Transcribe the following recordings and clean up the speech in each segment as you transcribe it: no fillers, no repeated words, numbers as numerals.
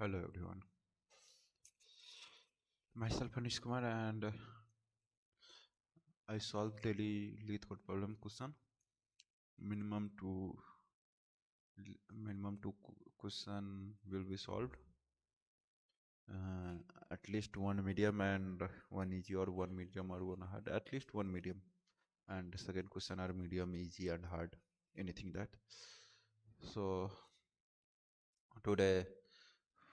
Hello everyone, myself Anish Kumar and I solve daily Leetcode problem question. Minimum two question will be solved. At least one medium and one easy, or one medium or one hard. At least one medium, and second question are medium, easy and hard. Anything that. So today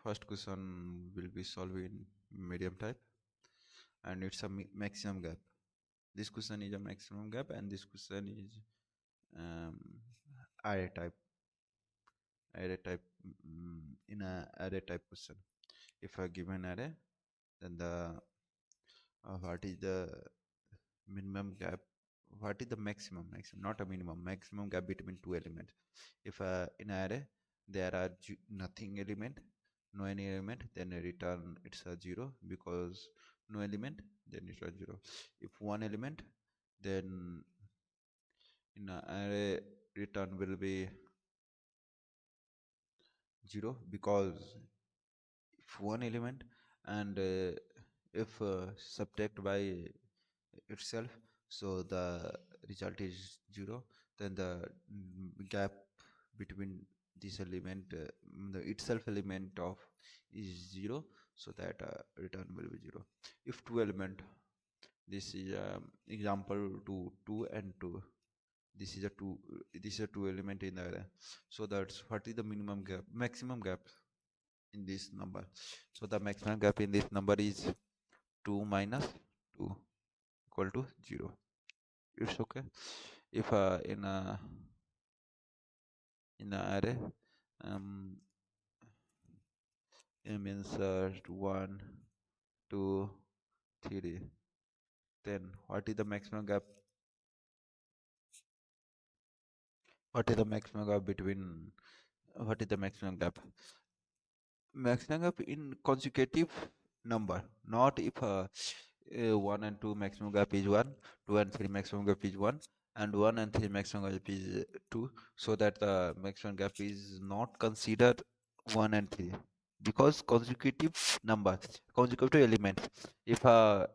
first question will be solved in medium type, and it's a maximum gap. This question is a maximum gap, and this question is um, array type. In a array type question. If I give an array, then the what is the minimum gap? What is the maximum? Maximum, not a minimum. Maximum gap between two elements. If in array there are nothing element, no any element, then I return it's a zero, because no element, then it's a zero. If one element, then in array return will be 0, because if one element, and if subtract by itself, so the result is 0, then the gap between this element, the itself element of is 0, so that return will be 0. If two element, this is example to 2 and 2, this is a two element in the array, so that's what is the minimum gap, maximum gap in this number. So the maximum gap in this number is 2 minus 2 equal to 0. It's okay. If in a array, it means 1 2 3, then what is the maximum gap? What is the maximum gap between, what is the maximum gap? Maximum gap in consecutive number, not if 1 and 2 maximum gap is 1, 2 and 3 maximum gap is 1, and 1 and 3 maximum gap is 2, so that the maximum gap is not considered 1 and 3, because consecutive number, consecutive elements, if uh,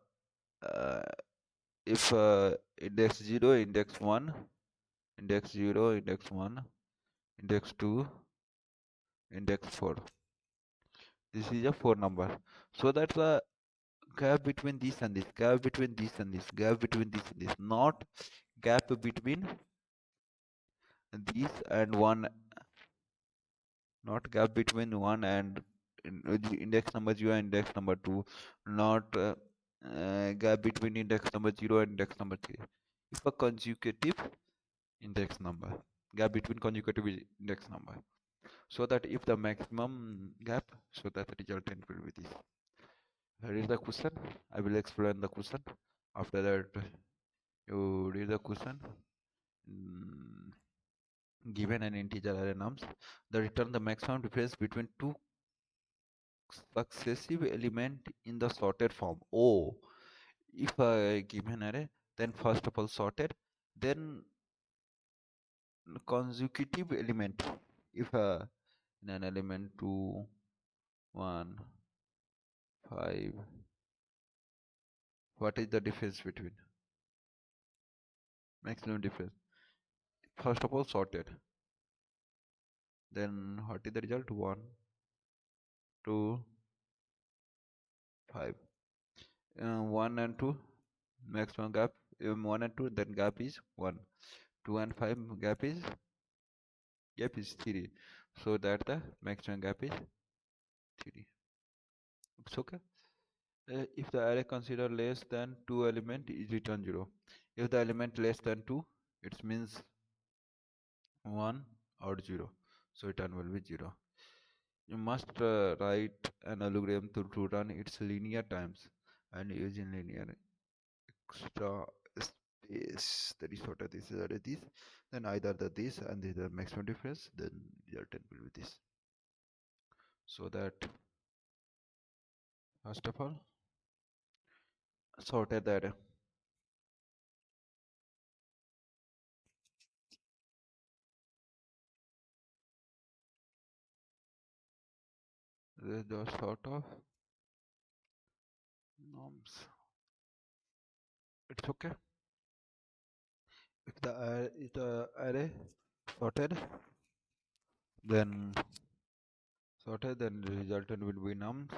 index 0, index 1, index 0, index 1, index 2, index 4, this is a 4 number, so that's the gap between this and this, gap between this and this, gap between this and this, not gap between this and one, not gap between one and index number 0 and index number 2, not gap between index number 0 and index number 3. If a consecutive index number, gap between consecutive index number, so that if the maximum gap, so that the resultant will be this. Here is the question. I will explain the question. After that, you read the question. Given an integer array nums, the return the maximum difference between two successive element in the sorted form. Oh, if I give an array, then first of all sorted, then consecutive element. If in an element 2, 1, 5, what is the difference between? Maximum difference. First of all sorted. Then what is the result? 1, 2, 5. 1 and 2, maximum gap. 1 and 2, then gap is 1. 2 and 5, gap is 3. So that the maximum gap is 3. It's okay. If the array consider less than 2 element, is return 0. If the element less than 2, it means 1 or 0. So return will be 0. You must write an algorithm to run its linear times and using linear extra space. That is what this is array this. Then either this and the maximum difference, then resultant will be this. So that first of all, sorted the array. is the sort of norms. It's okay. If the array sorted, then the resultant will be nums.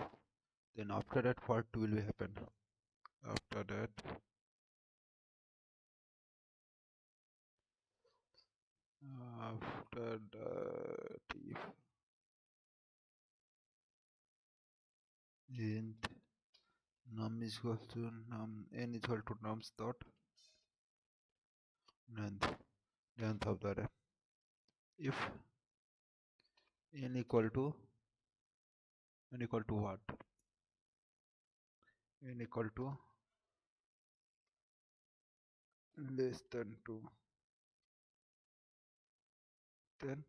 Then after that, what will happen? After that, if int num is equal to num n is equal to nums dot length of the array. If n equal to what? N equal to less than 2, then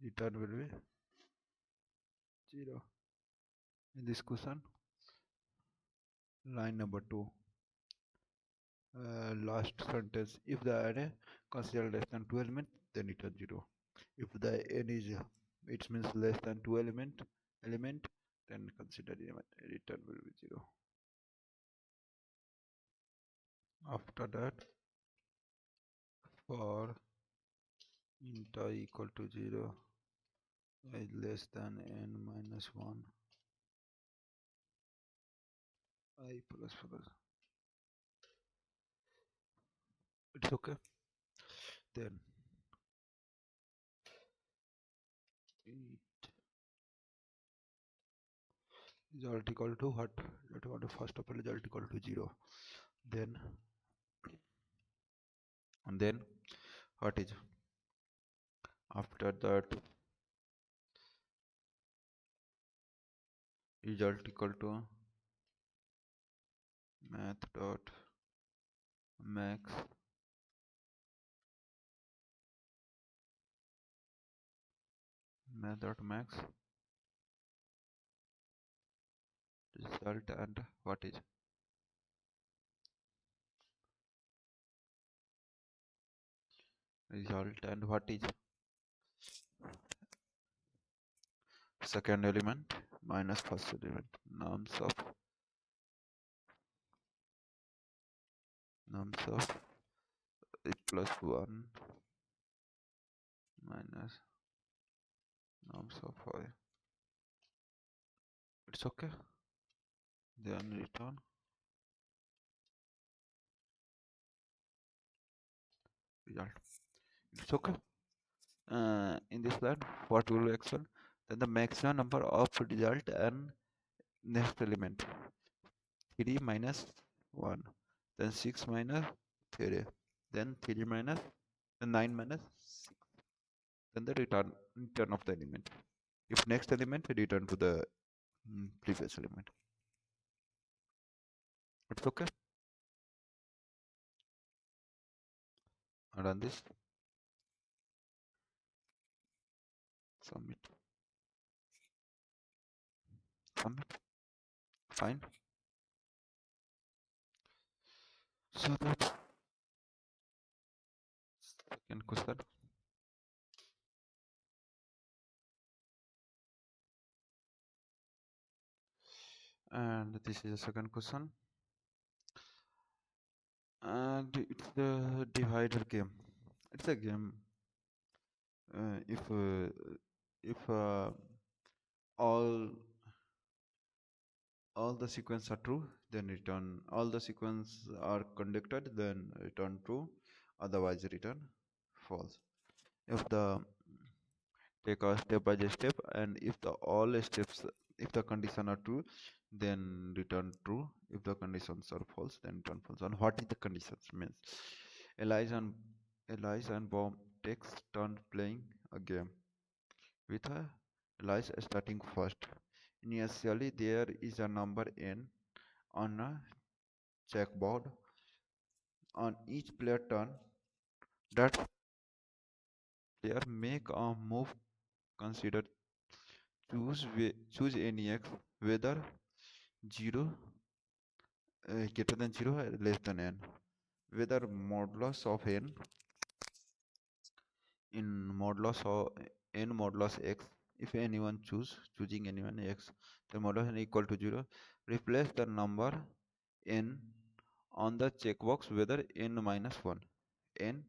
return will be 0. In this question, line number 2, last sentence, if the array consider less than 2 elements, then return 0. If the n is it means less than 2 element, then consider return will be 0. After that, for int I equal to 0 is less than n minus 1 I plus. It's okay. Then it result equal to what? Let me want to first of all result equal to 0. Then what is after that result equal to math dot max result and what is result and what is second element minus first element nums of it plus 1 minus nums of y. It's okay. Then return result. It's okay. In this line, what will excel? Then the maximum number of result and next element 3 minus 1, then 6 minus 3, then 3 minus then 9 minus 6, then the return of the element. If next element, return to the previous element. It's okay. Run this. Submit. Fine. So that's second question. And this is the second question. And it's the divider game. It's a game. If all the sequence are true, then return. All the sequence are conducted, then return true. Otherwise, return false. If the take a step by step, and if the condition are true, then return true. If the conditions are false, then return false. And what is the conditions means? Eliza and Bob takes turn playing a game with Eliza starting first. Initially, there is a number n on a checkboard. On each player turn, that player make a move. Consider choose any x, whether 0 greater than 0 or less than n, whether modulus of n in modulus of n modulus x if anyone choosing anyone x, the modulus n equal to 0, replace the number n on the checkbox whether n minus 1. N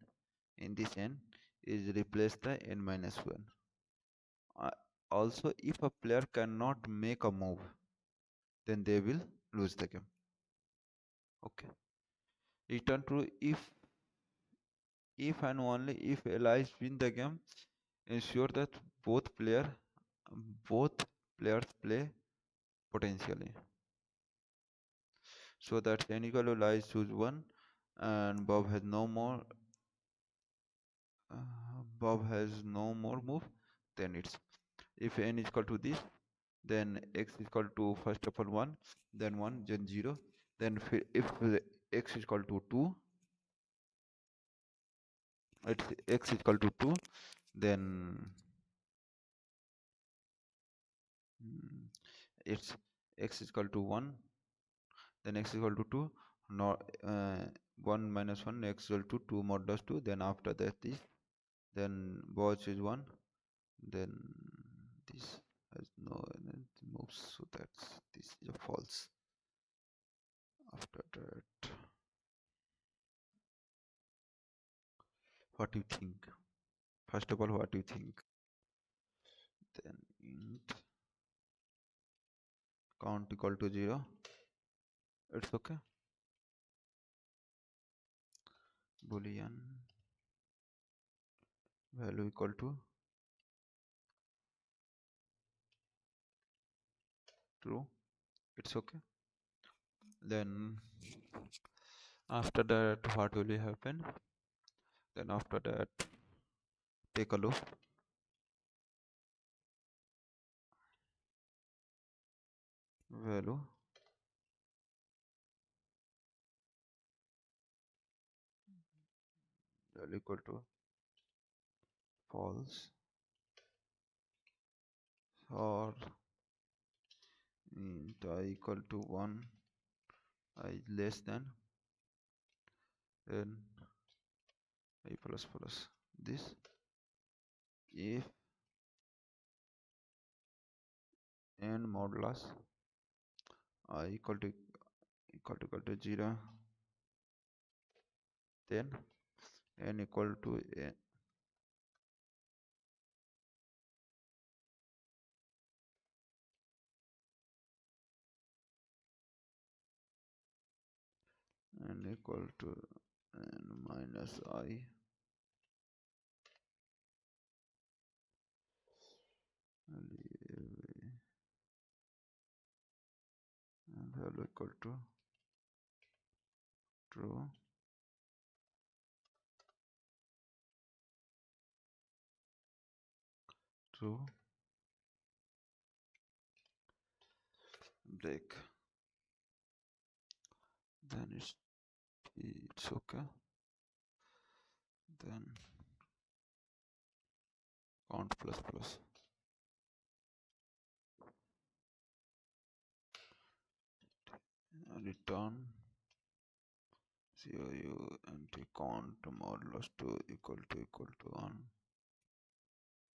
in this n is replace the n minus 1. Uh, Also, if a player cannot make a move, then they will lose the game. Okay. Return true if and only if allies win the game. Ensure that both players play potentially. So that n equal to lies choose one, and Bob has no more move. Then it's if n is equal to this, then x is equal to first of all 1, then 1, then 0. Then if x is equal to 2, it's x is equal to 2, then it's x is equal to 1, then x is equal to 2, not 1 minus 1, x is equal to 2 modulus 2, then after that this, then both is 1, then this has no moves, so that's this is a false. After that, what do you think? First of all, what do you think? Then int count equal to 0, it's okay. Boolean value equal to true, it's okay. Then after that, what will happen? Then after that, take a look. Value equal to false or int I equal to 1, I less than, then I plus this. If n modulus I equal to 0, then n equal to n equal to n minus I, and value equal to true, true, break, then it's okay. Then count plus return COU anti count modulus 2 equal to 1.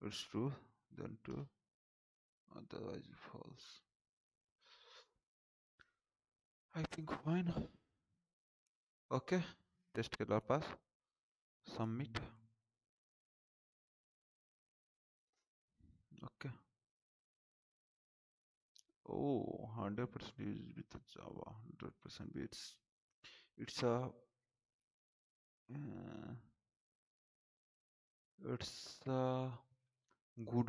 It's true, then true, otherwise false. I think fine. Okay, test के पास submit. Okay. Oh, 100% is with the Java. 100% it's a uh, it's a good.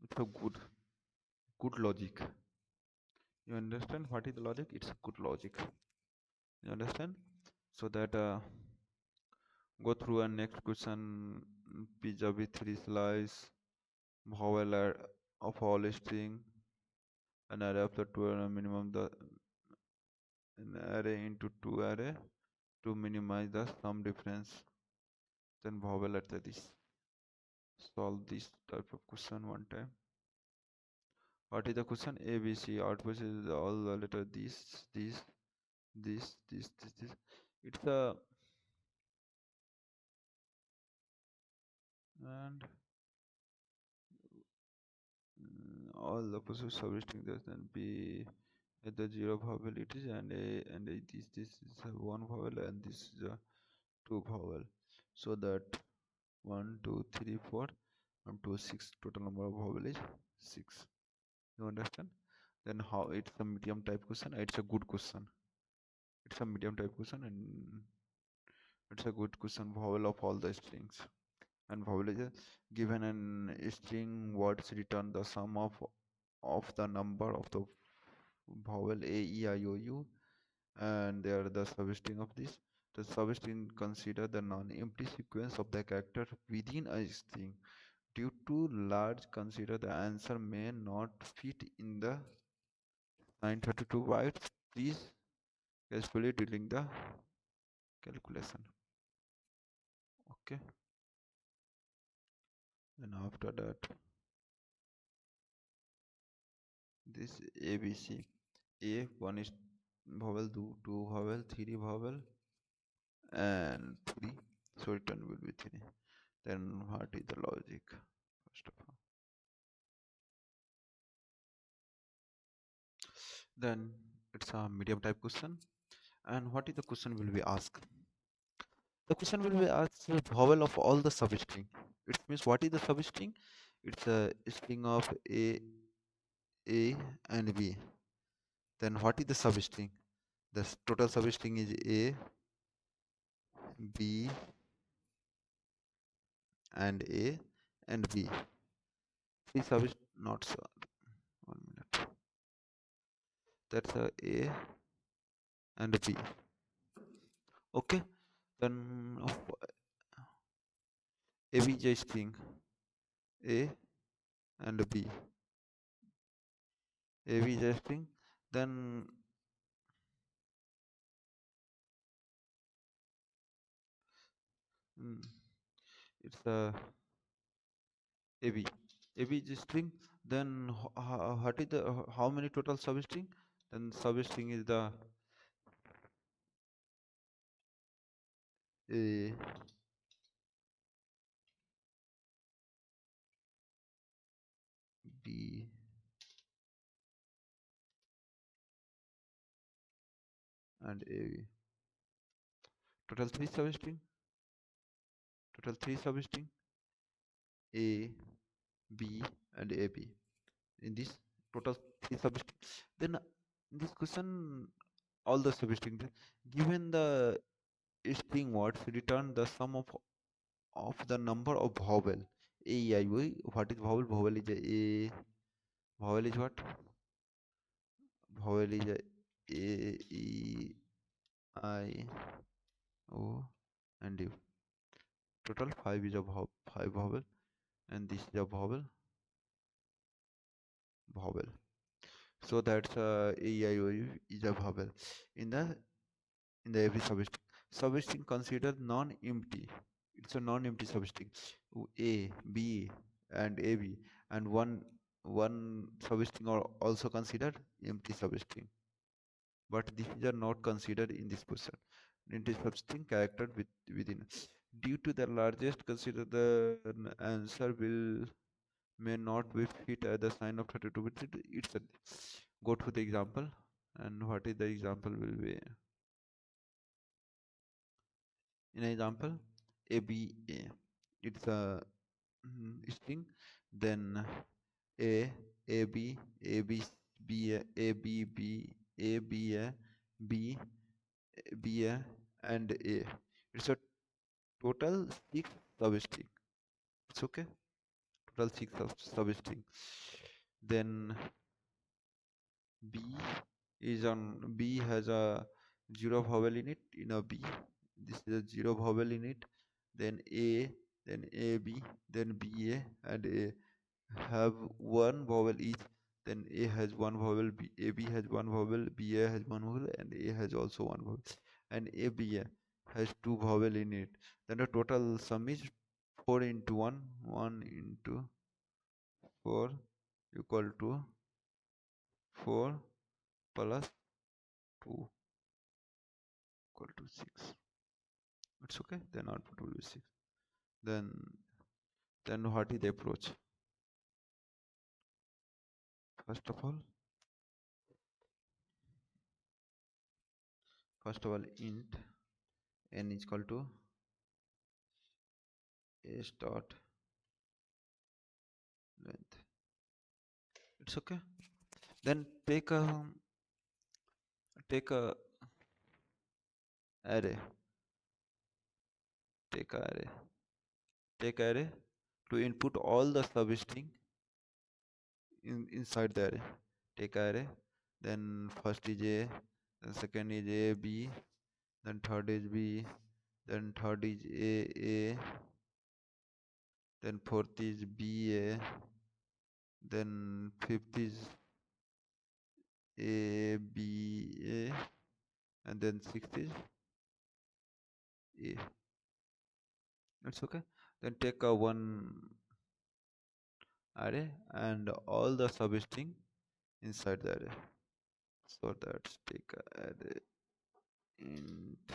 It's a good logic. You understand what is the logic? It's a good logic. You understand? So that go through a next question. PW3 slice vowel of all string, an array of the two minimum the an array into two array to minimize the sum difference. Then vowel at this. Solve this type of question one time. What is the question? A, B, C. Output is all the letter this. It's a and all the possible substrings then be at the zero vowel it is, and this is a one vowel and this is a two vowel, so that 1 2 3 4 and 2 6 total number of vowel is 6. You understand? Then how it's a medium type question? It's a good question. It's a medium type question and it's a good question. Vowel of all the strings, and vowel is a given an string words return the sum of the number of the vowel a e I o u, and they are the substring of this. The substring consider the non-empty sequence of the character within a string. Due to large, consider the answer may not fit in the 932 bytes. Please carefully during the calculation. Okay. And after that, this ABC. A one is vowel, two vowel, three vowel, and three. So return will be three. Then what is the logic? First of all. Then it's a medium type question. And what is the question will be asked? The question will be asked the vowel of all the substring. It means what is the substring? It's a string of A and B. Then what is the substring? The total substring is A, B, and A and B. Three substring not so. 1 minute. That's A and B. Okay. Then AB is string A and B. AB is string. Then it's a AB. AB is string. Then what is the how many total substring? Then substring is the A, B, and A. Total three substring. Total three substring A, B, and AB. In this total three substring. Then in this question, all the substring given the string words return the sum of the number of vowel A, E, I, O. What is vowel? Vowel is a vowel is what? Vowel is A, E, I, O, and U. Total five is a five vowel, and this is a vowel. So that's A, E, I, O, U is a vowel in the every substring. Substring considered non-empty. It's a non-empty substring. A, B, and AB, and one substring are also considered empty substring. But these are not considered in this question. Empty substring character within. Due to the largest, consider the answer will may not be fit at the sign of 32 bits. It's a go to the example, and what is the example will be in example ABA. It's a string. Then A, AB, AB, B, A, B, B, A, B, A, B, B, A, and A. It's a total six substring. It's okay. Total six substring. Then B is on B has a zero vowel in it in a B. This is a zero vowel in it. Then A, then AB, then BA, and A have one vowel each. Then A has one vowel, AB has one vowel, BA has one vowel, and A has also one vowel. And ABA has two vowel in it. Then the total sum is 4 into 1, 1 into 4 equal to 4 plus 2 equal to 6. It's okay. Then output will be 6. Then what is the approach? first of all int n is equal to s dot length. It's okay. Then take a array take a array take array to input all the substring inside the array. Take array, then first is a, then second is a b, then third is b, then third is a, then fourth is b a, then fifth is a b a, and then sixth is a. That's okay. Then take a one array and all the substring inside the array. So that's take a array int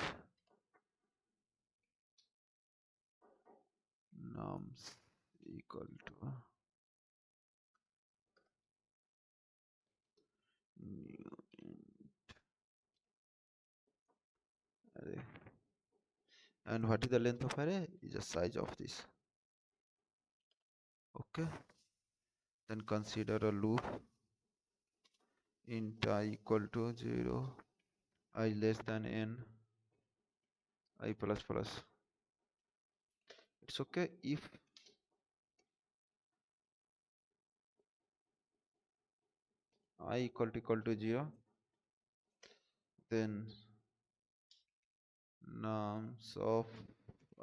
nums equal to new int array. And what is the length of array? Is the size of this. Okay. Then consider a loop int I equal to 0, I less than n, I plus plus. It's okay if I equal to 0, then nums of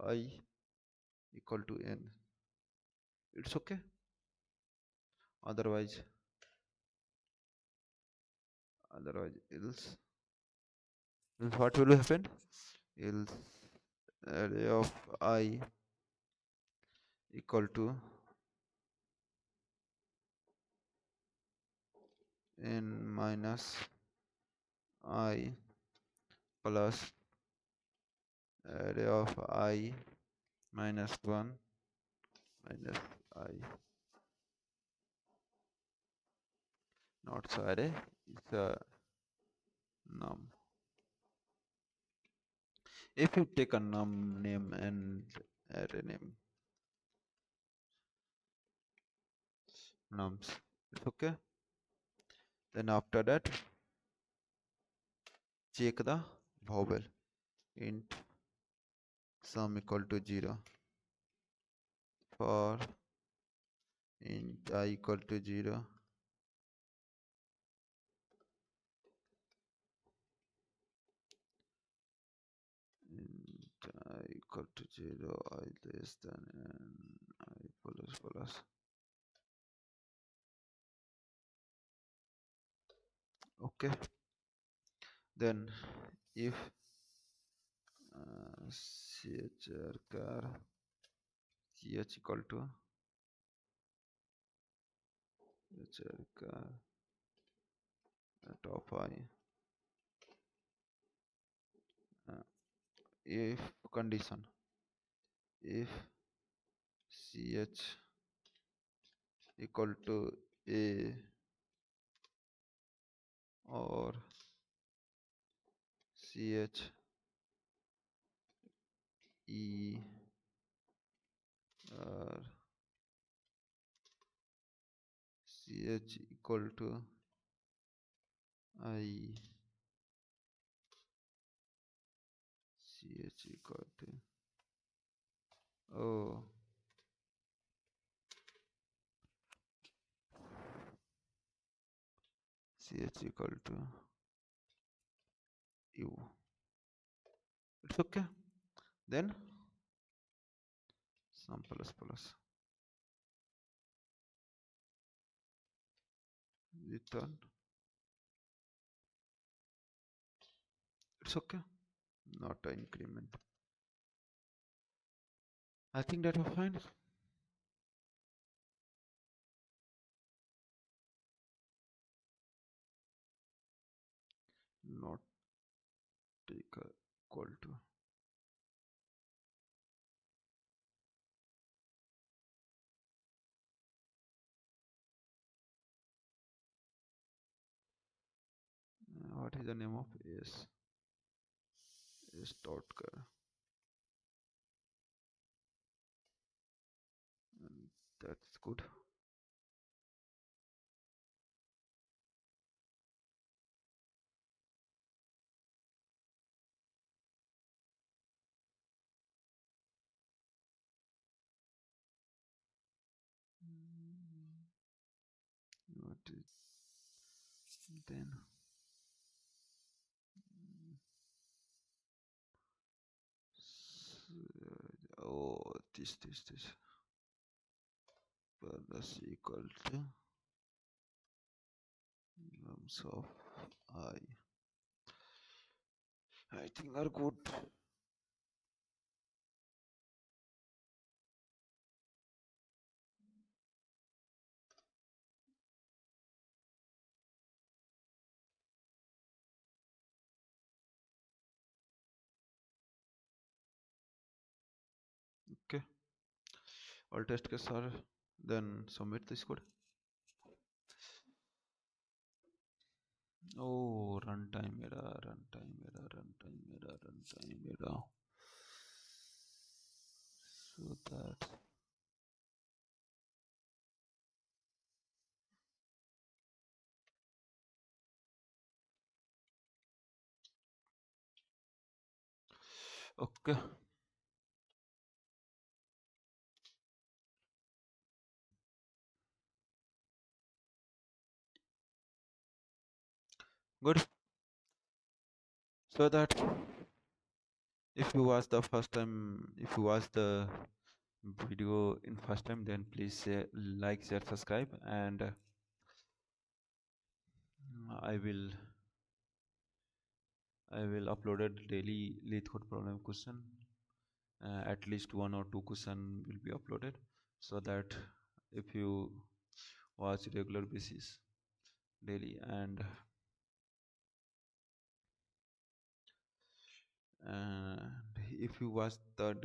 I equal to n. It's okay. Otherwise else what will happen? Else array of I equal to n minus I plus array of I minus 1 minus I. Not so array, it's a num. If you take a num name and array name nums, it's okay. Then after that check the vowel int sum equal to 0 for int I equal to 0 int I equal to 0, I less than n, I plus plus. Okay. Then if char ch equal to char top I, if condition if ch equal to a or ch e or ch equal to I, ch equal to oh, ch equal to u. It's okay. Then sum plus plus return. It's okay. Not an increment. I think that was fine. Not take a equal to. What is the name of S dot and that's good. What is then? Oh, this plus equal to of I think are good. Okay, all test cases are then submit this code. Oh, runtime error, runtime error, runtime error, runtime error. So that okay, good. So that if you watch the first time, if you watch the video in first time, then please like, share, subscribe, and I will upload a daily Leetcode problem question. At least one or two question will be uploaded, so that if you watch regular basis daily and if you watch the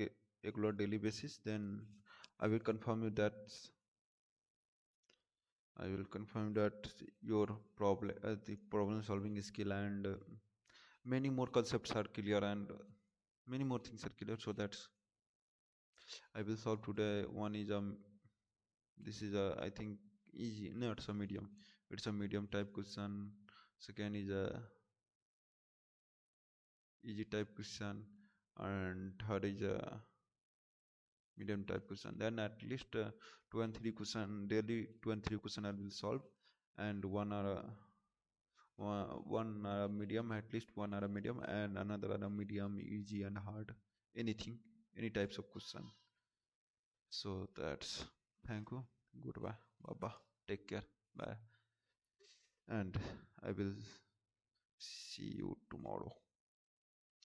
regular daily basis, then I will confirm you that your the problem solving skill and many more concepts are clear and many more things are clear. So that's I will solve today. One is this is a I think easy. No, it's a medium. It's a medium type question. Second is a easy type question, and third is a medium type question. Then at least two and three question daily. Two and three question I will solve, and one are a medium, at least one are a medium, and another are a medium, easy and hard. Anything, any types of question. So that's thank you. Goodbye. Bye bye. Take care. Bye. And I will see you tomorrow.